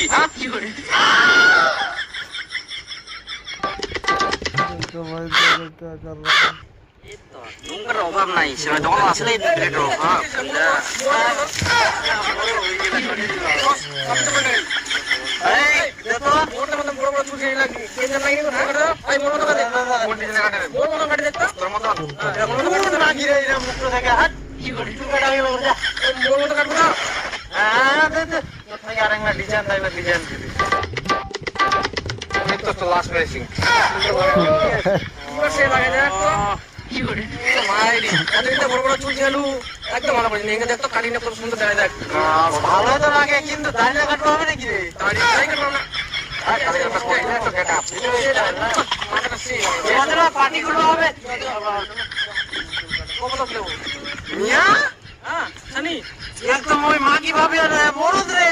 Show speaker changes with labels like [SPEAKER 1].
[SPEAKER 1] নাকি? হ্যাঁ? নৌকার অভাব নাই, সেটা যখন আসলে প্লেটের অভাব। লাস্ট মেশিন ভালো তো লাগে, কিন্তু দাঁড়িয়ে কাটবো হবে নাকি রে? পার্টিগুলো হবে একদম ওই মাগি ভাবে মরদ রে।